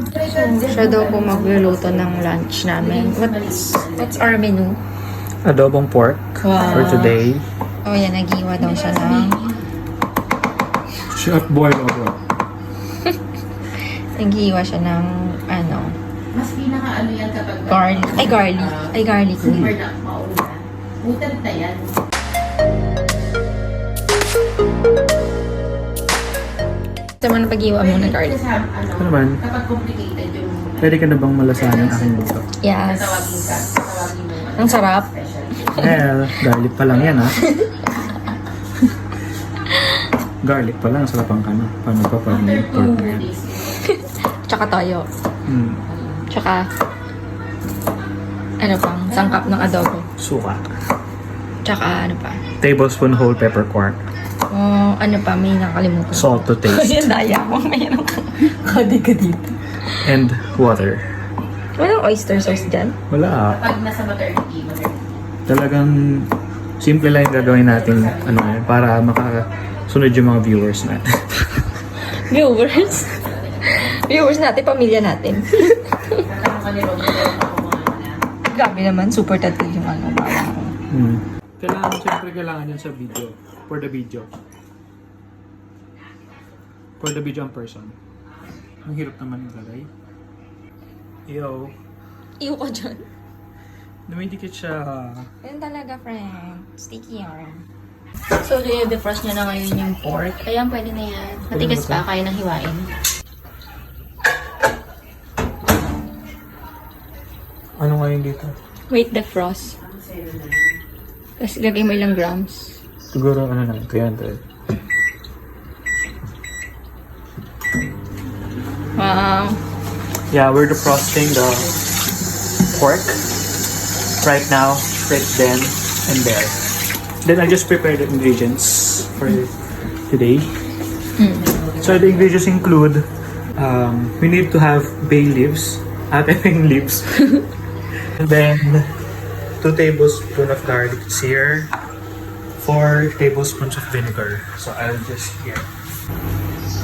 So, siya daw po magluluto ng lunch namin. What's our menu? Adobong pork for today. Oh, yan. Nag-iwa daw siya ng... Shot boil over. Nag-iwa siya ng, ano... Mas pinaka-ano yan kapag... garlic. Super na mauna. Mutant na yan. Sama na pag-iwa mo ng garlic. Ano naman? Kapag complicated yung... Pwede ka na bang malasahan ang aking luto? Yes. Tawagin mo. Ang sarap. Well, garlic pa lang yan ha. Garlic pa lang, sarap ang kano. Paano pa pag may pork na yan? Tsaka toyo. Hmm. Tsaka... Ano pang? Sangkap ng adobo. Suka. Tsaka ano pa? Tablespoon whole peppercorn. Oh, ano pa? May nakalimutan. Salt to taste. Yan, daya mo. Mayroon ka. Kadi ka dito. And water. Walang oyster sauce dyan? Wala. Pag nasa maternity. Talagang simple lang yung gagawin natin para makasunod yung mga viewers natin. Viewers? Viewers natin, pamilya natin. Grabe naman, super tattoo yung bawang ko. Kailangan yan sa video. For the video. For the video ang person. Ang hirap naman yung lagay. Yo. Iyo ka dyan. Dumidikit siya. Yan talaga, friend. Sticky yarn. So, defrost niya na ngayon yung pork. Ayan, pwede na yan. Matigas pa, kaya nang hiwain. Ano nga yung dito? Wait, defrost. Tapos ilagay mo ilang grams. Siguro ano na, 300. Wow. Yeah, we're defrosting the pork right now, right then and there. Then I just prepared the ingredients for today. So the ingredients include, we need to have bay leaves, ating leaves, and then 2 tablespoons of garlic here, 4 tablespoons of vinegar. So I'll just get.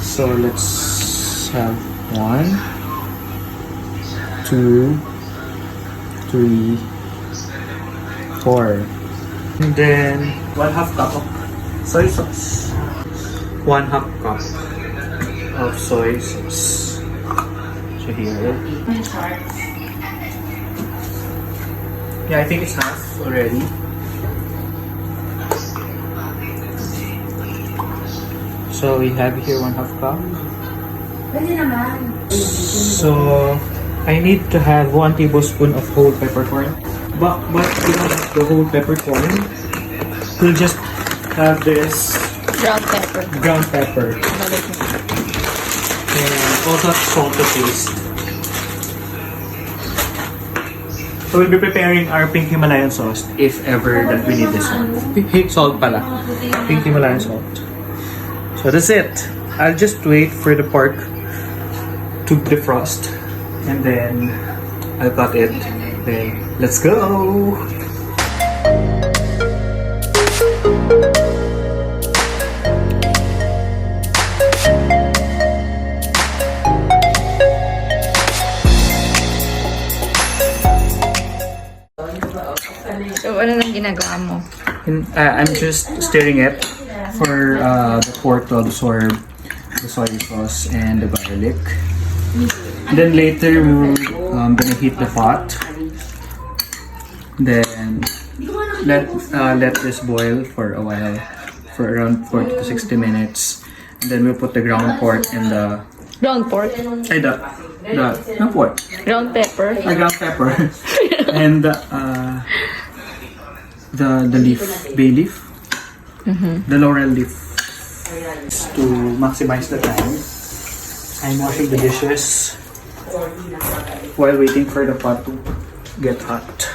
So let's have 1, 2, 3, 4. And then 1/2 cup of soy sauce. 1/2 cup of soy sauce. So here. Yeah, I think it's half already. So we have here 1/2 cup. Pwede naman. So I need to have 1 tablespoon of whole peppercorn. But we don't have the whole peppercorn. We'll just have this Ground ground pepper. pepper. And also salt to taste. So we'll be preparing our pink Himalayan sauce if ever that we need this one. Pink salt pala. Pink Himalayan salt. So that's it. I'll just wait for the pork to defrost and then I'll cut it. Then let's go! So, ano nang ginagawa mo? I'm just stirring it for the pork to absorb the soy sauce and the garlic. Then later we're gonna heat the pot. Then let this boil for a while, for around 40 to 60 minutes. And then we'll put the ground pork and the Ground pork? no pork. Ground pepper? Ground pepper and the leaf, bay leaf, the laurel leaf. To maximize the time, I'm washing the dishes while waiting for the pot to get hot.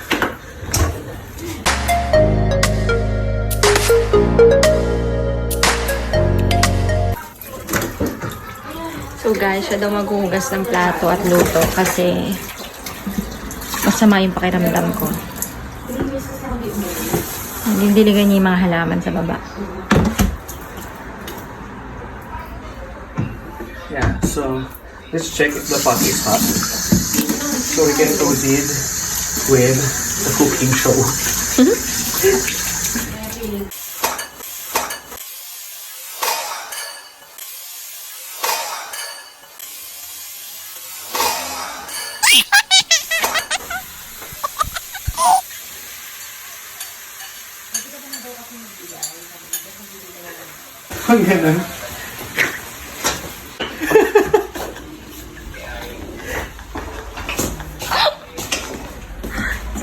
So guys, siya daw maghuhugas ng plato at luto kasi masama yung pakiramdam ko. Diligan niya yung mga halaman sa baba. Yeah, so Let's check if the pot is hot. So we can proceed with the cooking show. Ang ganun.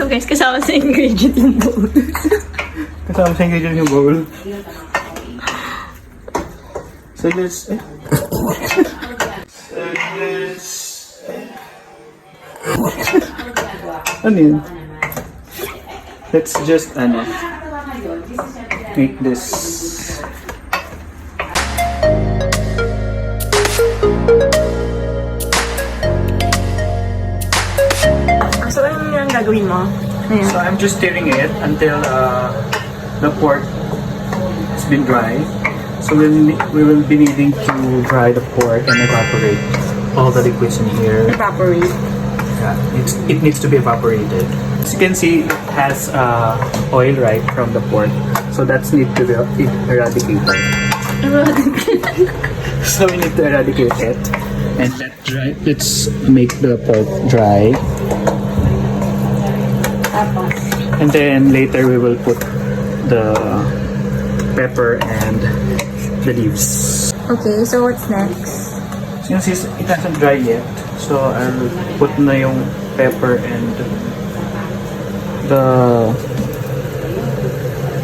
So guys, kasama sa ingredient yung bowl. Kasama sa ingredient yung bowl. So let's... Ano yun? Let's just, make this... So ano yung gagawin mo? Ayan. So I'm just stirring it until the pork has been dry. So we will be needing to dry the pork and evaporate all the liquids in here. Evaporate. Yeah, it needs to be evaporated. As you can see, it has oil right from the pork, so that's need to be eradicated. So we need to eradicate it and let dry. Let's make the pork dry. And then later we will put the pepper and the leaves. Okay, so what's next? Since it hasn't dried yet, so I'll put na yung pepper and the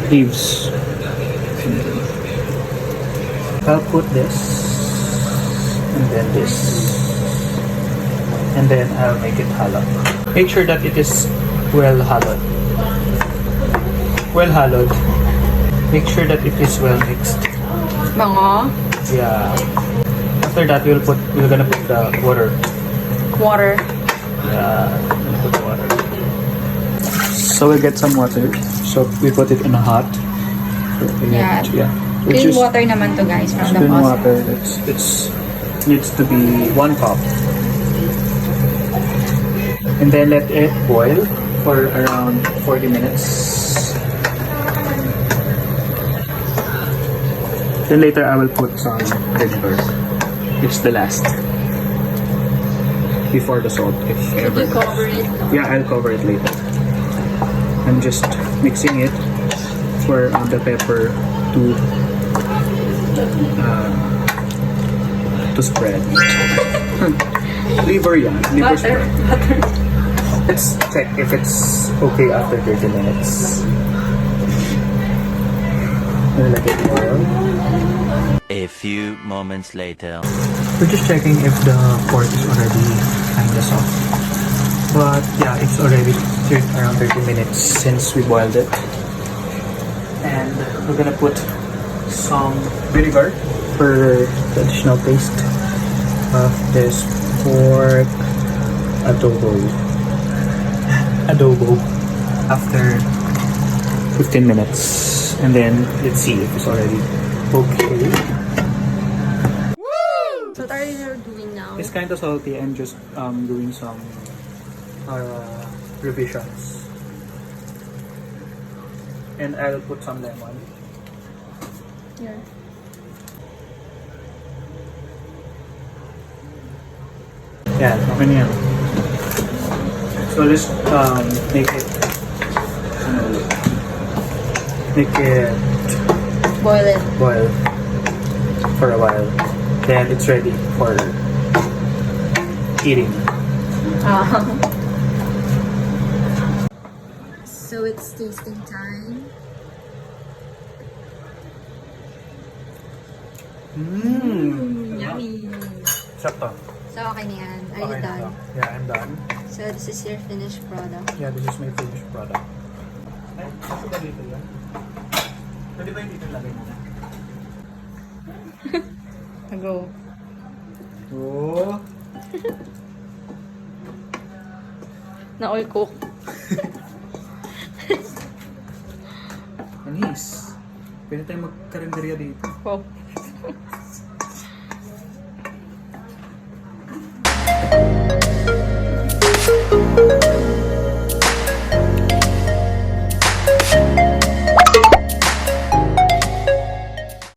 leaves. I'll put this and then this. And then I'll make it hollow. Make sure that it is well hollowed. Well hollowed. Make sure that it is well mixed. Mga Yeah. After that, we're gonna put the water. water. Yeah, we'll put water. So we get some water. So we put it in a hot. Yeah. We Clean just water naman to guys from the clean faucet. water. It's needs to be 1 cup. And then let it boil for around 40 minutes. Then later I will put some vinegar. It's the last. Before the salt, if ever. You cover it. Yeah, I'll cover it later. I'm just mixing it for the pepper to spread. Liver yan. Liver spread. Let's check if it's okay after 30 minutes. Nalagay ko oil. A few moments later. We're just checking if the pork is already kinda soft. But yeah, it's already around 30 minutes since we boiled it. And we're gonna put some vinegar for the additional taste of this pork adobo after 15 minutes. And then let's see if it's already okay. So what are you doing now? It's kind of salty. I'm just doing some revisions. And I'll put some lemon. Here. Yeah, okay na yan. So let's make it Boil it. boil for a while. Then it's ready for eating. So it's tasting time. Yummy. Sarap to. So okay na yan. Are you Okay na done? to. Yeah, I'm done. So this is your finished product. Yeah, this is my finished product. Ay, kasi ba dito yan? Pwede ba yung dito lagay mo? Go. Oh! Na all cook. Anis. Pwede tayong magkarinderya dito. Wow.